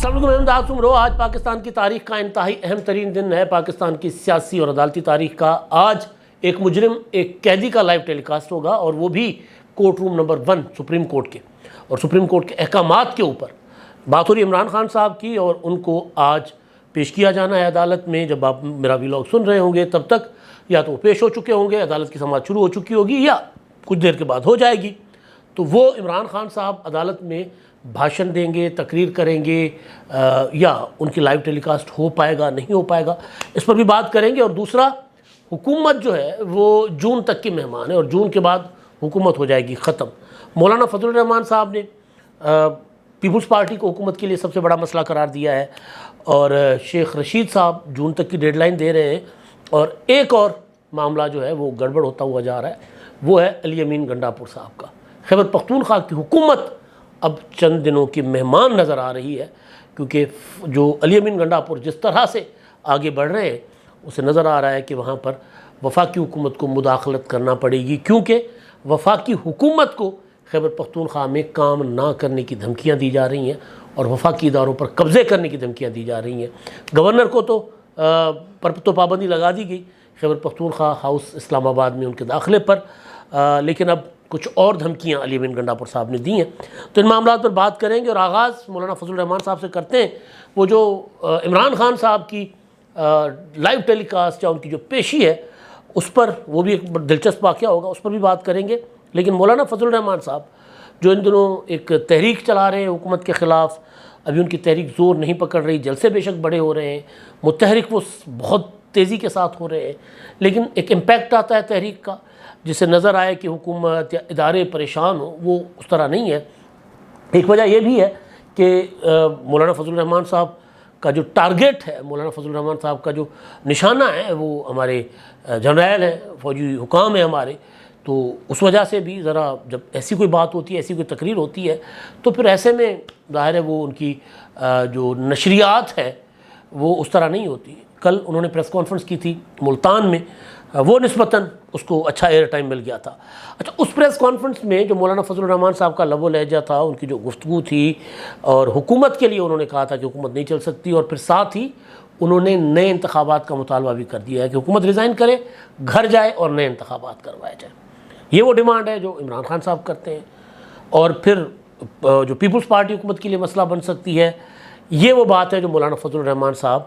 السلام علیکم، میں امداد عمرو۔ آج پاکستان کی تاریخ کا انتہائی اہم ترین دن ہے، پاکستان کی سیاسی اور عدالتی تاریخ کا۔ آج ایک مجرم، ایک قیدی کا لائیو ٹیلی کاسٹ ہوگا، اور وہ بھی court room number 1 supreme court کے، اور سپریم کورٹ کے احکامات کے اوپر بات ہو رہی ہے عمران خان صاحب کی، اور ان کو آج پیش کیا جانا ہے عدالت میں۔ جب آپ میرا ویلاگ سن رہے ہوں گے تب تک یا تو وہ پیش ہو چکے ہوں گے، عدالت کی سماعت شروع ہو چکی ہوگی، یا کچھ دیر کے بعد ہو جائے گی۔ تو وہ عمران خان صاحب عدالت میں بھاشن دیں گے، تقریر کریں گے، یا ان کی لائیو ٹیلی کاسٹ ہو پائے گا نہیں ہو پائے گا، اس پر بھی بات کریں گے۔ اور دوسرا، حکومت جو ہے وہ جون تک کی مہمان ہے، اور جون کے بعد حکومت ہو جائے گی ختم۔ مولانا فضل الرحمان صاحب نے پیپلز پارٹی کو حکومت کے لیے سب سے بڑا مسئلہ قرار دیا ہے، اور شیخ رشید صاحب جون تک کی ڈیڈ لائن دے رہے ہیں۔ اور ایک اور معاملہ جو ہے وہ گڑبڑ ہوتا ہوا جا رہا ہے، وہ ہے علی امین گنڈاپور صاحب کا۔ خیبر پختونخوا کی حکومت اب چند دنوں کی مہمان نظر آ رہی ہے، کیونکہ جو علی امین گنڈاپور جس طرح سے آگے بڑھ رہے ہیں، اسے نظر آ رہا ہے کہ وہاں پر وفاقی حکومت کو مداخلت کرنا پڑے گی، کیونکہ وفاقی حکومت کو خیبر پختونخوا میں کام نہ کرنے کی دھمکیاں دی جا رہی ہیں، اور وفاقی اداروں پر قبضے کرنے کی دھمکیاں دی جا رہی ہیں۔ گورنر کو تو پابندی لگا دی گئی خیبر پختونخوا ہاؤس اسلام آباد میں ان کے داخلے پر، لیکن اب کچھ اور دھمکیاں علی امین گنڈاپور صاحب نے دی ہیں۔ تو ان معاملات پر بات کریں گے، اور آغاز مولانا فضل الرحمان صاحب سے کرتے ہیں۔ وہ جو عمران خان صاحب کی لائیو ٹیلی کاسٹ یا ان کی جو پیشی ہے، اس پر وہ بھی ایک دلچسپ واقعہ ہوگا، اس پر بھی بات کریں گے۔ لیکن مولانا فضل الرحمان صاحب جو ان دنوں ایک تحریک چلا رہے ہیں حکومت کے خلاف، ابھی ان کی تحریک زور نہیں پکڑ رہی، جلسے بے شک بڑے ہو رہے ہیں، متحرک وہ بہت تیزی کے ساتھ ہو رہے ہیں، لیکن ایک امپیکٹ آتا ہے تحریک کا، جس سے نظر آئے کہ حکومت یا ادارے پریشان ہوں، وہ اس طرح نہیں ہے۔ ایک وجہ یہ بھی ہے کہ مولانا فضل الرحمان صاحب کا جو ٹارگیٹ ہے، مولانا فضل الرحمان صاحب کا جو نشانہ ہے، وہ ہمارے جنرل ہیں، فوجی حکام ہیں ہمارے، تو اس وجہ سے بھی ذرا جب ایسی کوئی بات ہوتی ہے، ایسی کوئی تقریر ہوتی ہے، تو پھر ایسے میں ظاہر ہے وہ ان کی جو نشریات ہے وہ اس طرح نہیں ہوتی۔ کل انہوں نے پریس کانفرنس کی تھی ملتان میں، وہ نسبتاً اس کو اچھا ایئر ٹائم مل گیا تھا۔ اچھا، اس پریس کانفرنس میں جو مولانا فضل الرحمان صاحب کا لب و لہجہ تھا، ان کی جو گفتگو تھی، اور حکومت کے لیے انہوں نے کہا تھا کہ حکومت نہیں چل سکتی، اور پھر ساتھ ہی انہوں نے نئے انتخابات کا مطالبہ بھی کر دیا ہے کہ حکومت ریزائن کرے، گھر جائے اور نئے انتخابات کروائے جائیں۔ یہ وہ ڈیمانڈ ہے جو عمران خان صاحب کرتے ہیں۔ اور پھر جو پیپلز پارٹی حکومت کے لیے مسئلہ بن سکتی ہے، یہ وہ بات ہے جو مولانا فضل الرحمان صاحب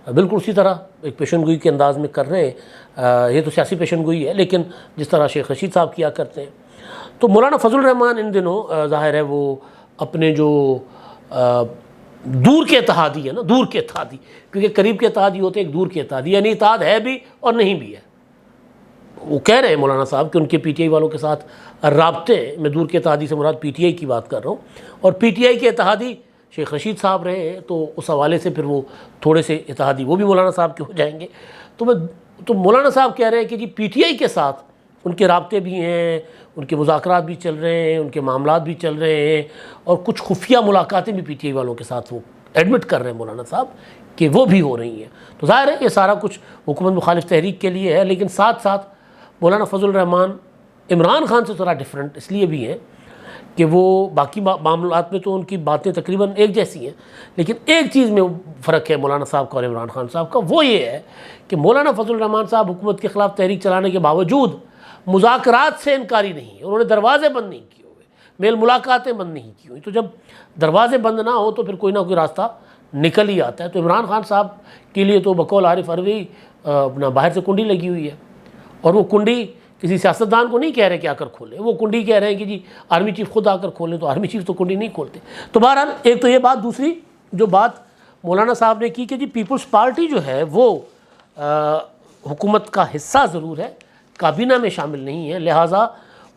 بالکل اسی طرح ایک پیشن گوئی کے انداز میں کر رہے ہیں۔ یہ تو سیاسی پیشن گوئی ہے، لیکن جس طرح شیخ رشید صاحب کیا کرتے ہیں۔ تو مولانا فضل الرحمان ان دنوں ظاہر ہے وہ اپنے جو دور کے اتحادی ہے نا، دور کے اتحادی، کیونکہ قریب کے اتحادی ہوتے ہیں، ایک دور کے اتحادی، یعنی اتحاد ہے بھی اور نہیں بھی ہے۔ وہ کہہ رہے ہیں مولانا صاحب کہ ان کے پی ٹی آئی والوں کے ساتھ رابطے ہیں، میں دور کے اتحادی سے مراد پی ٹی آئی کی بات کر رہا ہوں، اور پی ٹی آئی کے اتحادی شیخ رشید صاحب رہے ہیں، تو اس حوالے سے پھر وہ تھوڑے سے اتحادی وہ بھی مولانا صاحب کے ہو جائیں گے۔ تو مولانا صاحب کہہ رہے ہیں کہ جی پی ٹی آئی کے ساتھ ان کے رابطے بھی ہیں، ان کے مذاکرات بھی چل رہے ہیں، ان کے معاملات بھی چل رہے ہیں، اور کچھ خفیہ ملاقاتیں بھی پی ٹی آئی والوں کے ساتھ وہ ایڈمٹ کر رہے ہیں مولانا صاحب کہ وہ بھی ہو رہی ہیں۔ تو ظاہر ہے یہ سارا کچھ حکومت مخالف تحریک کے لیے ہے، لیکن ساتھ ساتھ مولانا فضل الرحمان عمران خان سے ذرا ڈیفرنٹ اس لیے بھی ہیں کہ وہ باقی معاملات میں تو ان کی باتیں تقریباً ایک جیسی ہیں، لیکن ایک چیز میں فرق ہے مولانا صاحب کا اور عمران خان صاحب کا، وہ یہ ہے کہ مولانا فضل الرحمان صاحب حکومت کے خلاف تحریک چلانے کے باوجود مذاکرات سے انکاری نہیں ہے، انہوں نے دروازے بند نہیں کیے ہوئے، میل ملاقاتیں بند نہیں کی ہوئی۔ تو جب دروازے بند نہ ہو تو پھر کوئی نہ کوئی راستہ نکل ہی آتا ہے۔ تو عمران خان صاحب کے لیے تو بقول عارف عروی اپنا باہر سے کنڈی لگی ہوئی ہے، اور وہ کنڈی کسی سیاستدان کو نہیں کہہ رہے کہ آ کر کھولیں، وہ کنڈی کہہ رہے ہیں کہ جی آرمی چیف خود آ کر کھولیں، تو آرمی چیف تو کنڈی نہیں کھولتے۔ تو بہرحال ایک تو یہ بات، دوسری جو بات مولانا صاحب نے کی کہ جی پیپلز پارٹی جو ہے وہ حکومت کا حصہ ضرور ہے، کابینہ میں شامل نہیں ہے، لہٰذا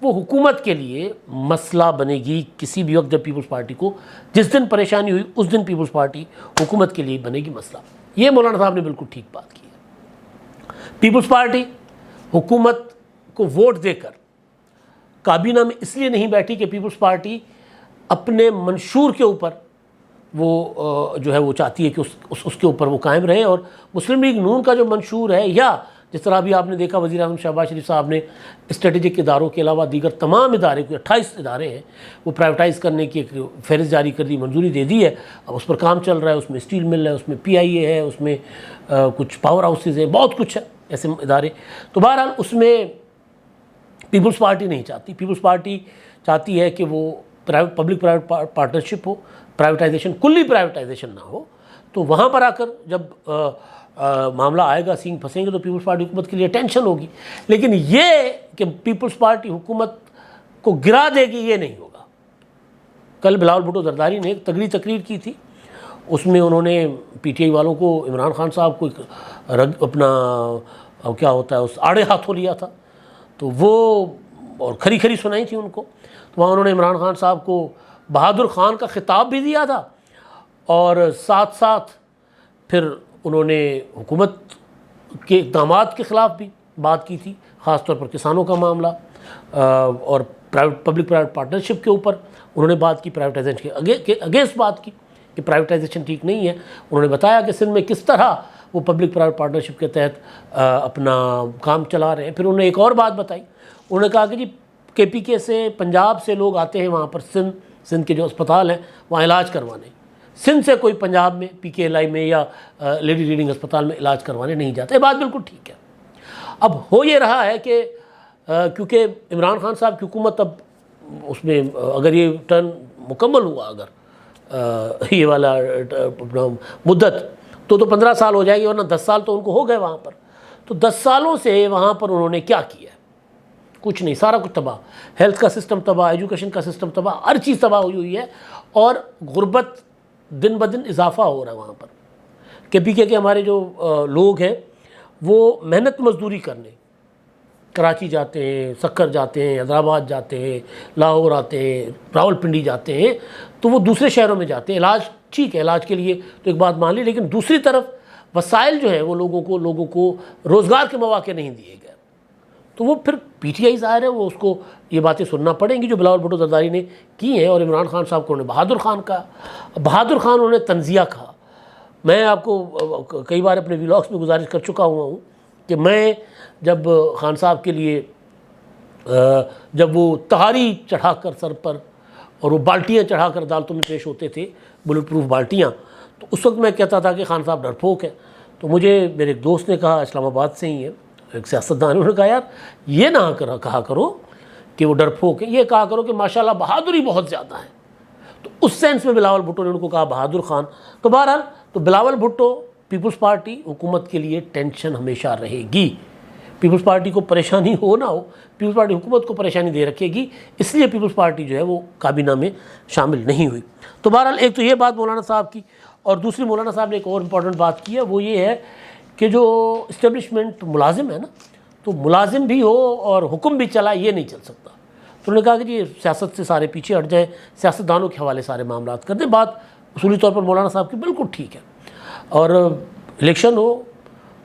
وہ حکومت کے لیے مسئلہ بنے گی کسی بھی وقت۔ جب پیپلز پارٹی کو جس دن پریشانی ہوئی، اس دن پیپلز پارٹی حکومت کے لیے بنے گی مسئلہ۔ یہ مولانا صاحب نے بالکل ٹھیک بات کی ہے۔ پیپلز پارٹی حکومت کو ووٹ دے کر کابینہ میں اس لیے نہیں بیٹھی کہ پیپلز پارٹی اپنے منشور کے اوپر وہ جو ہے وہ چاہتی ہے کہ اس کے اوپر وہ قائم رہے، اور مسلم لیگ نون کا جو منشور ہے، یا جس طرح ابھی آپ نے دیکھا وزیر اعظم شہباز شریف صاحب نے اسٹریٹجک اداروں کے علاوہ دیگر تمام ادارے کو 28 ادارے ہیں وہ پرائیویٹائز کرنے کی ایک فہرست جاری کر دی، منظوری دے دی ہے، اب اس پر کام چل رہا ہے، اس میں اسٹیل مل ہے، اس میں PIA ہے، اس میں کچھ پاور ہاؤسز ہیں، بہت کچھ ہے ایسے ادارے۔ تو بہرحال اس میں پیپلز پارٹی نہیں چاہتی، پیپلز پارٹی چاہتی ہے کہ وہ پبلک پرائیویٹ پارٹنرشپ ہو، پرائیویٹائزیشن، کلی پرائیویٹائزیشن نہ ہو۔ تو وہاں پر آ کر جب معاملہ آئے گا، سینگ پھنسیں گے تو پیپلز پارٹی حکومت کے لیے ٹینشن ہوگی، لیکن یہ کہ پیپلز پارٹی حکومت کو گرا دے گی یہ نہیں ہوگا۔ کل بلاول بھٹو زرداری نے ایک تگڑی تقریر کی تھی، اس میں انہوں نے PTI والوں کو، عمران خان صاحب کو اپنا کیا ہوتا ہے اس آڑے ہاتھوں لیا تھا، تو وہ اور کھری کھری سنائی تھی ان کو۔ تو وہاں انہوں نے عمران خان صاحب کو بہادر خان کا خطاب بھی دیا تھا، اور ساتھ ساتھ پھر انہوں نے حکومت کے اقدامات کے خلاف بھی بات کی تھی، خاص طور پر کسانوں کا معاملہ، اور پبلک پرائیویٹ پارٹنرشپ کے اوپر انہوں نے بات کی، پرائیویٹائزیشن کے اگینسٹ بات کی کہ پرائیویٹائزیشن ٹھیک نہیں ہے۔ انہوں نے بتایا کہ سندھ میں کس طرح وہ پبلک پرائیویٹ پارٹنرشپ کے تحت اپنا کام چلا رہے ہیں۔ پھر انہوں نے ایک اور بات بتائی، انہوں نے کہا کہ جی KPK سے، پنجاب سے لوگ آتے ہیں وہاں پر سندھ کے جو اسپتال ہیں وہاں علاج کروانے، سندھ سے کوئی پنجاب میں PKLI میں یا لیڈی ریڈنگ اسپتال میں علاج کروانے نہیں جاتا۔ یہ بات بالکل ٹھیک ہے۔ اب ہو یہ رہا ہے کہ کیونکہ عمران خان صاحب کی حکومت اب اس میں اگر یہ ٹرن مکمل ہوا، اگر یہ والا مدت تو 15 سال ہو جائے گی، ورنہ 10 سال تو ان کو ہو گئے وہاں پر۔ تو 10 سالوں سے وہاں پر انہوں نے کیا کیا ہے؟ کچھ نہیں، سارا کچھ تباہ، ہیلتھ کا سسٹم تباہ، ایجوکیشن کا سسٹم تباہ، ہر چیز تباہ ہوئی ہے، اور غربت دن بدن اضافہ ہو رہا ہے وہاں پر۔ KPK کے ہمارے جو لوگ ہیں وہ محنت مزدوری کرنے کراچی جاتے ہیں، سکر جاتے ہیں، حیدرآباد جاتے ہیں، لاہور آتے ہیں، راولپنڈی جاتے ہیں، تو وہ دوسرے شہروں میں جاتے ہیں علاج، ٹھیک ہے علاج کے لیے تو ایک بات مان لی، لیکن دوسری طرف وسائل جو ہیں وہ لوگوں کو روزگار کے مواقع نہیں دیے گئے۔ تو وہ پھر PTI ظاہر ہے وہ اس کو یہ باتیں سننا پڑیں گی جو بلاول بھٹو زرداری نے کی ہیں، اور عمران خان صاحب کو انہوں نے بہادر خان کہا، بہادر خان انہوں نے تنزیہ کہا۔ میں آپ کو کئی بار اپنے ولاگس میں گزارش کر چکا ہوا ہوں کہ میں جب خان صاحب کے لیے جب وہ تہاری چڑھا کر سر پر اور وہ بالٹیاں چڑھا کر عدالتوں میں پیش ہوتے تھے، بلٹ پروف بالٹیاں، تو اس وقت میں کہتا تھا کہ خان صاحب ڈرپوک ہے۔ تو مجھے میرے ایک دوست نے کہا، اسلام آباد سے ہی ہے، ایک سیاستدان، انہوں نے کہا یار یہ نہ کہا کرو کہ وہ ڈرپوک ہے، یہ کہا کرو کہ ماشاءاللہ بہادری بہت زیادہ ہے۔ تو اس سینس میں بلاول بھٹو نے ان کو کہا بہادر خان۔ تو بہرحال تو بلاول بھٹو، پیپلز پارٹی حکومت کے لیے ٹینشن ہمیشہ رہے گی، پیپلز پارٹی کو پریشانی ہو نہ ہو، پیپلز پارٹی حکومت کو پریشانی دے رکھے گی، اس لیے پیپلز پارٹی جو ہے وہ کابینہ میں شامل نہیں ہوئی۔ تو بہرحال ایک تو یہ بات مولانا صاحب کی، اور دوسری مولانا صاحب نے ایک اور امپورٹنٹ بات کی ہے، وہ یہ ہے کہ جو اسٹیبلشمنٹ ملازم ہے نا، تو ملازم بھی ہو اور حکم بھی چلا، یہ نہیں چل سکتا۔ تو انہوں نے کہا کہ جی سیاست سے سارے پیچھے ہٹ جائیں، سیاستدانوں کے حوالے سارے معاملات کر دیں۔ بات اصولی طور پر مولانا صاحب کی بالکل ٹھیک ہے، اور الیکشن ہو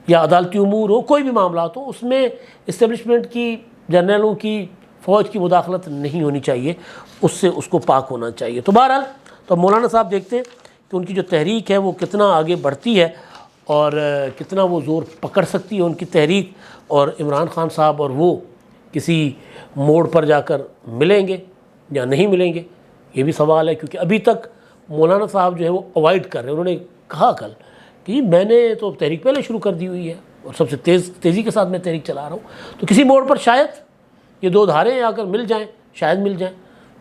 یا عدالتی امور ہو، کوئی بھی معاملات ہو، اس میں اسٹیبلشمنٹ کی، جرنیلوں کی، فوج کی مداخلت نہیں ہونی چاہیے، اس سے اس کو پاک ہونا چاہیے۔ تو بہرحال تو مولانا صاحب دیکھتے ہیں کہ ان کی جو تحریک ہے وہ کتنا آگے بڑھتی ہے اور کتنا وہ زور پکڑ سکتی ہے ان کی تحریک، اور عمران خان صاحب اور وہ کسی موڑ پر جا کر ملیں گے یا نہیں ملیں گے، یہ بھی سوال ہے، کیونکہ ابھی تک مولانا صاحب جو ہے وہ اوائڈ کر رہے ہیں۔ انہوں نے کہا کل کہ میں نے تو تحریک پہلے شروع کر دی ہوئی ہے اور سب سے تیزی کے ساتھ میں تحریک چلا رہا ہوں، تو کسی موڑ پر شاید یہ دو دھاریں آ کر مل جائیں، شاید مل جائیں،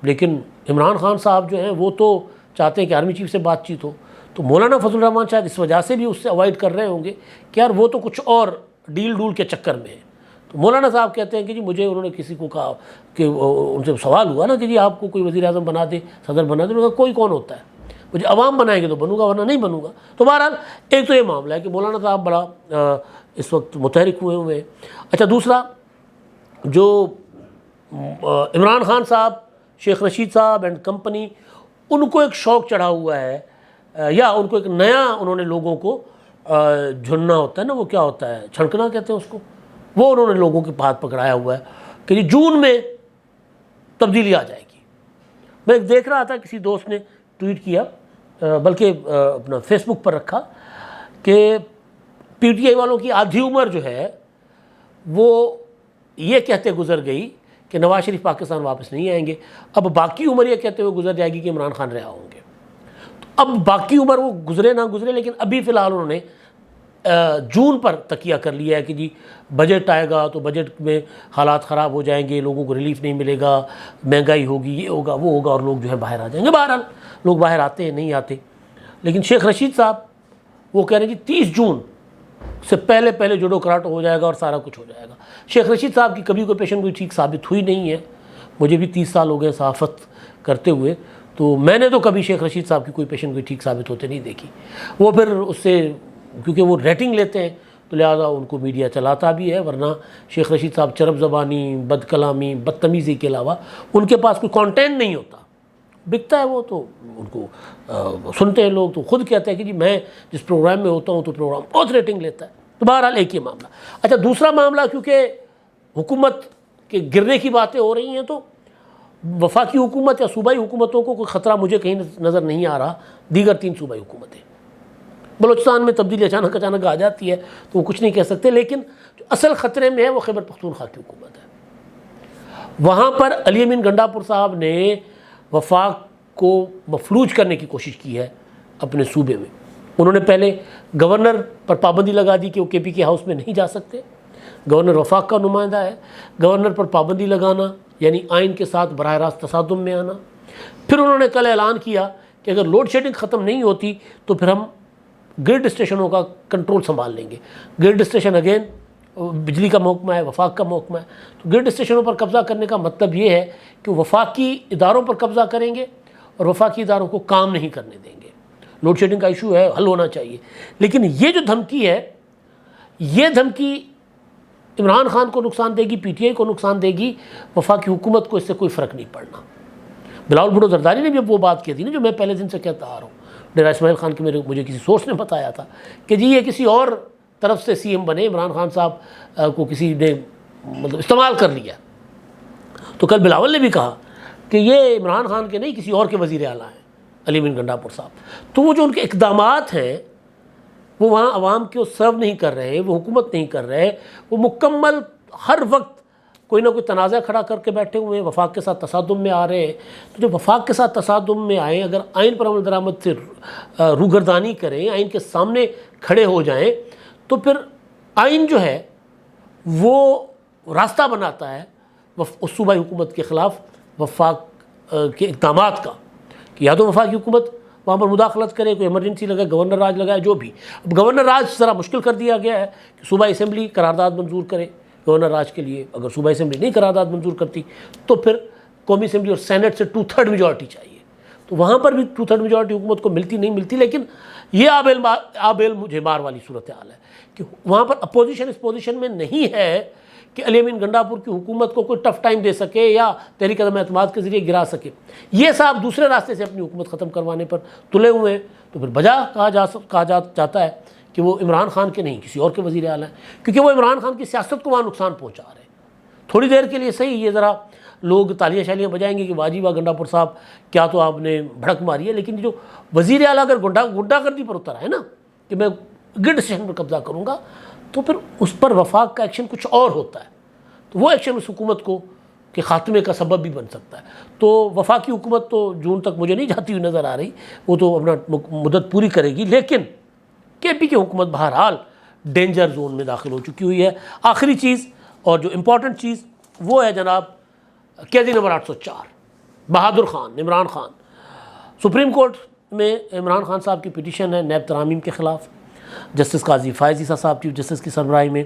لیکن عمران خان صاحب جو ہیں وہ تو چاہتے ہیں کہ آرمی چیف سے بات چیت ہو۔ تو مولانا فضل الرحمان شاید اس وجہ سے بھی اس سے اوائڈ کر رہے ہوں گے کہ یار وہ تو کچھ اور ڈیل ڈول کے چکر میں ہے۔ تو مولانا صاحب کہتے ہیں کہ جی مجھے انہوں نے کسی کو کہا کہ ان سے سوال ہوا نا کہ جی آپ کو کوئی وزیر اعظم بنا دے، صدر بنا دے، انہوں نے کہا کوئی کون ہوتا ہے، مجھے عوام بنائیں گے تو بنوں گا ورنہ نہیں بنوں گا۔ تو بہرحال ایک تو یہ معاملہ ہے کہ مولانا صاحب بڑا اس وقت متحرک ہوئے ہیں۔ اچھا، دوسرا جو عمران خان صاحب، شیخ رشید صاحب اینڈ کمپنی، ان کو ایک شوق چڑھا ہوا ہے، یا ان کو ایک نیا انہوں نے لوگوں کو جھننا ہوتا ہے نا، وہ کیا ہوتا ہے، چھڑکنا کہتے ہیں اس کو، وہ انہوں نے لوگوں کے ہاتھ پکڑایا ہوا ہے کہ جی جون میں تبدیلی آ جائے گی۔ میں ایک دیکھ رہا تھا، کسی دوست نے ٹویٹ کیا، بلکہ اپنا فیس بک پر رکھا، کہ PTI والوں کی آدھی عمر جو ہے وہ یہ کہتے گزر گئی کہ نواز شریف پاکستان واپس نہیں آئیں گے. اب باقی عمر یہ کہتے ہوئے گزر جائے گی کہ عمران خان رہا ہوں گے. تو اب باقی عمر وہ گزرے نہ گزرے، لیکن ابھی فی الحال انہوں نے جون پر تکیہ کر لیا ہے کہ جی بجٹ آئے گا تو بجٹ میں حالات خراب ہو جائیں گے، لوگوں کو ریلیف نہیں ملے گا، مہنگائی ہوگی، یہ ہوگا وہ ہوگا، اور لوگ جو ہے باہر آ جائیں گے. بہرحال لوگ باہر آتے ہیں نہیں آتے. لیکن شیخ رشید صاحب وہ کہہ رہے ہیں جی 30 جون سے پہلے جوڈو کراٹو ہو جائے گا اور سارا کچھ ہو جائے گا. شیخ رشید صاحب کی کبھی کوئی پیشن گوئی ٹھیک ثابت ہوئی نہیں ہے. مجھے بھی 30 سال ہو گئے صحافت کرتے ہوئے، تو میں نے تو کبھی شیخ رشید صاحب کی کوئی پیشن گوئی ٹھیک ثابت ہوتے نہیں دیکھی. وہ پھر اس سے کیونکہ وہ ریٹنگ لیتے ہیں تو لہٰذا ان کو میڈیا چلاتا بھی ہے، ورنہ شیخ رشید صاحب چرب زبانی، بد کلامی، بدتمیزی کے علاوہ ان کے پاس کوئی کانٹینٹ نہیں ہوتا. بکتا ہے وہ تو ان کو سنتے ہیں لوگ، تو خود کہتے ہیں کہ جی میں جس پروگرام میں ہوتا ہوں تو پروگرام بہت ریٹنگ لیتا ہے. تو بہرحال ایک یہ معاملہ. اچھا دوسرا معاملہ، کیونکہ حکومت کے گرنے کی باتیں ہو رہی ہیں تو وفاقی حکومت یا صوبائی حکومتوں کو کوئی خطرہ مجھے کہیں نظر نہیں آ رہا. دیگر 3 صوبائی حکومتیں، بلوچستان میں تبدیلی اچانک آ جاتی ہے تو وہ کچھ نہیں کہہ سکتے، لیکن جو اصل خطرے میں ہے وہ خیبر پختونخوا کی حکومت ہے. وہاں پر علی امین گنڈاپور صاحب نے وفاق کو مفلوج کرنے کی کوشش کی ہے اپنے صوبے میں. انہوں نے پہلے گورنر پر پابندی لگا دی کہ وہ کے پی کے ہاؤس میں نہیں جا سکتے. گورنر وفاق کا نمائندہ ہے. گورنر پر پابندی لگانا یعنی آئین کے ساتھ براہ راست تصادم میں آنا. پھر انہوں نے کل اعلان کیا کہ اگر لوڈ شیڈنگ ختم نہیں ہوتی تو پھر ہم گرڈ اسٹیشنوں کا کنٹرول سنبھال لیں گے. گرڈ اسٹیشن اگین بجلی کا محکمہ ہے، وفاق کا محکمہ ہے. تو گرڈ اسٹیشنوں پر قبضہ کرنے کا مطلب یہ ہے کہ وفاقی اداروں پر قبضہ کریں گے اور وفاقی اداروں کو کام نہیں کرنے دیں گے. لوڈ شیڈنگ کا ایشو ہے، حل ہونا چاہیے. لیکن یہ جو دھمکی ہے، یہ دھمکی عمران خان کو نقصان دے گی، پی ٹی آئی کو نقصان دے گی، وفاقی حکومت کو اس سے کوئی فرق نہیں پڑنا. بلاول بھٹو زرداری نے بھی اب وہ بات کہی تھی نا جو میں پہلے دن سے کہتا آ رہا ہوں. ڈیرہ اسماعیل خان کے مجھے کسی سورس نے بتایا تھا کہ جی یہ کسی اور طرف سے سی ایم بنے، عمران خان صاحب کو کسی نے مطلب استعمال کر لیا. تو کل بلاول نے بھی کہا کہ یہ عمران خان کے نہیں کسی اور کے وزیر اعلیٰ ہیں، علی امین گنڈاپور صاحب. تو وہ جو ان کے اقدامات ہیں وہ وہاں عوام کو سرو نہیں کر رہے، وہ حکومت نہیں کر رہے، وہ مکمل ہر وقت کوئی نہ کوئی تنازع کھڑا کر کے بیٹھے ہوئے ہیں، وفاق کے ساتھ تصادم میں آ رہے ہیں. تو جب وفاق کے ساتھ تصادم میں آئیں، اگر آئین پر عمل درآمد سے روگردانی کریں، آئین کے سامنے کھڑے ہو جائیں، تو پھر آئین جو ہے وہ راستہ بناتا ہے اس صوبائی حکومت کے خلاف وفاق کے اقدامات کا، کہ یا تو وفاقی حکومت وہاں پر مداخلت کرے، کوئی ایمرجنسی لگائے، گورنر راج لگائے، جو بھی. اب گورنر راج ذرا مشکل کر دیا گیا ہے کہ صوبائی اسمبلی قرارداد منظور کرے گورنر راج کے لیے. اگر صوبائی اسمبلی نہیں قرارداد منظور کرتی تو پھر قومی اسمبلی اور سینٹ سے 2/3 میجورٹی چاہیے. تو وہاں پر بھی 2/3 میجورٹی حکومت کو ملتی نہیں ملتی. لیکن یہ آبیل مجھے مار والی صورتحال ہے کہ وہاں پر اپوزیشن اس پوزیشن میں نہیں ہے کہ علی امین گنڈاپور کی حکومت کو کوئی ٹف ٹائم دے سکے یا تحریک عدم اعتماد کے ذریعے گرا سکے. یہ صاحب دوسرے راستے سے اپنی حکومت ختم کروانے پر تلے ہوئے ہیں. تو پھر بجا کہا جاتا ہے کہ وہ عمران خان کے نہیں کسی اور کے وزیر اعلیٰ ہیں، کیونکہ وہ عمران خان کی سیاست کو وہاں نقصان پہنچا رہے ہیں. تھوڑی دیر کے لیے صحیح یہ ذرا لوگ تالیاں شالیاں بجائیں گے کہ واجی واہ گنڈاپور صاحب کیا تو آپ نے بھڑک ماری ہے. لیکن جو وزیر اعلیٰ اگر گنڈا گردی پر اتر ہے نا کہ میں گرڈ اسٹیشن پر قبضہ کروں گا، تو پھر اس پر وفاق کا ایکشن کچھ اور ہوتا ہے. تو وہ ایکشن اس حکومت کو کے خاتمے کا سبب بھی بن سکتا ہے. تو وفاقی حکومت تو جون تک مجھے نہیں جاتی ہوئی نظر آ رہی، وہ تو اپنا مدت پوری کرے گی. لیکن کے پی کی حکومت بہرحال ڈینجر زون میں داخل ہو چکی ہوئی ہے. آخری چیز اور جو امپورٹنٹ چیز وہ ہے جناب قیدی نمبر 804 بہادر خان عمران خان. سپریم کورٹ میں عمران خان صاحب کی پٹیشن ہے نیب ترامیم کے خلاف. جسٹس قاضی فائز عیسیٰ صاحب چیف جسٹس کی سربراہی میں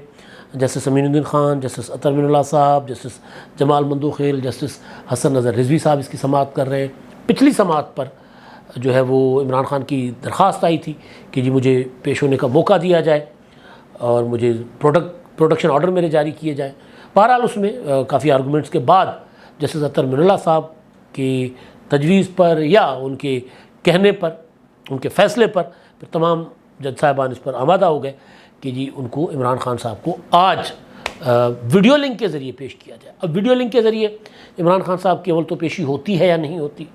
جسٹس امین الدین خان، جسٹس اطہر من اللہ صاحب، جسٹس جمال مندوخیل، جسٹس حسن نظر رضوی صاحب اس کی سماعت کر رہے ہیں. پچھلی سماعت پر جو ہے وہ عمران خان کی درخواست آئی تھی کہ جی مجھے پیش ہونے کا موقع دیا جائے اور مجھے پروڈکشن آرڈر میرے جاری کیے جائیں. بہرحال اس میں کافی آرگومنٹس کے بعد جسٹس اطہر من اللہ صاحب کی تجویز پر یا ان کے کہنے پر، ان کے فیصلے پر پھر تمام جج صاحبان اس پر آمادہ ہو گئے کہ جی ان کو عمران خان صاحب کو آج ویڈیو لنک کے ذریعے پیش کیا جائے. اب ویڈیو لنک کے ذریعے عمران خان صاحب کی اول تو پیشی ہوتی ہے یا نہیں ہوتی،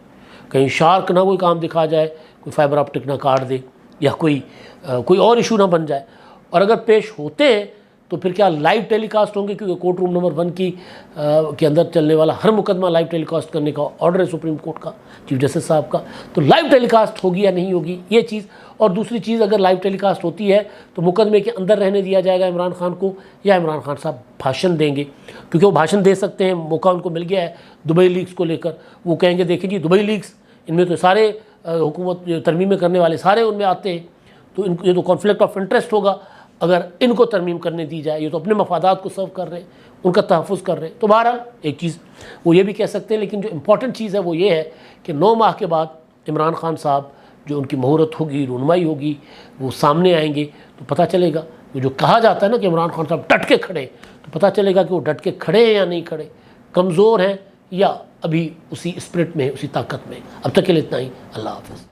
کہیں شارک نہ کوئی کام دکھا جائے، کوئی فائبر آپٹک نہ کاٹ دے یا کوئی اور ایشو نہ بن جائے. اور اگر پیش ہوتے ہیں تو پھر کیا لائیو ٹیلی کاسٹ ہوں گے؟ کیونکہ کورٹ روم نمبر 1 کے اندر چلنے والا ہر مقدمہ لائیو ٹیلی کاسٹ کرنے کا آرڈر ہے سپریم کورٹ کا، چیف جسٹس صاحب کا. تو لائیو ٹیلی کاسٹ ہوگی یا نہیں ہوگی یہ چیز. اور دوسری چیز، اگر لائیو ٹیلی کاسٹ ہوتی ہے تو مقدمے کے اندر رہنے دیا جائے گا عمران خان کو، یا عمران خان صاحب بھاشن دیں گے؟ کیونکہ وہ بھاشن دے سکتے ہیں، موقع ان کو مل گیا ہے دبئی لیکس کو لے کر. وہ کہیں گے دیکھیں جی دبئی لیکس، ان میں تو سارے حکومت ترمیمیں کرنے والے سارے ان میں آتے ہیں، تو یہ تو کانفلکٹ آف انٹرسٹ ہوگا اگر ان کو ترمیم کرنے دی جائے. یہ تو اپنے مفادات کو سرو کر رہے ہیں، ان کا تحفظ کر رہے ہیں. تو بہرحال ایک چیز وہ یہ بھی کہہ سکتے ہیں، لیکن جو امپورٹنٹ چیز ہے وہ یہ ہے کہ 9 ماہ کے بعد عمران خان صاحب جو ان کی مہورت ہوگی، رونمائی ہوگی، وہ سامنے آئیں گے تو پتہ چلے گا. جو کہا جاتا ہے نا کہ عمران خان صاحب ڈٹ کے کھڑے، تو پتہ چلے گا کہ وہ ڈٹ کے کھڑے ہیں یا نہیں کھڑے، کمزور ہیں یا ابھی اسی اسپرٹ میں، اسی طاقت میں. اب تک کے لیے اتنا ہی. اللہ حافظ.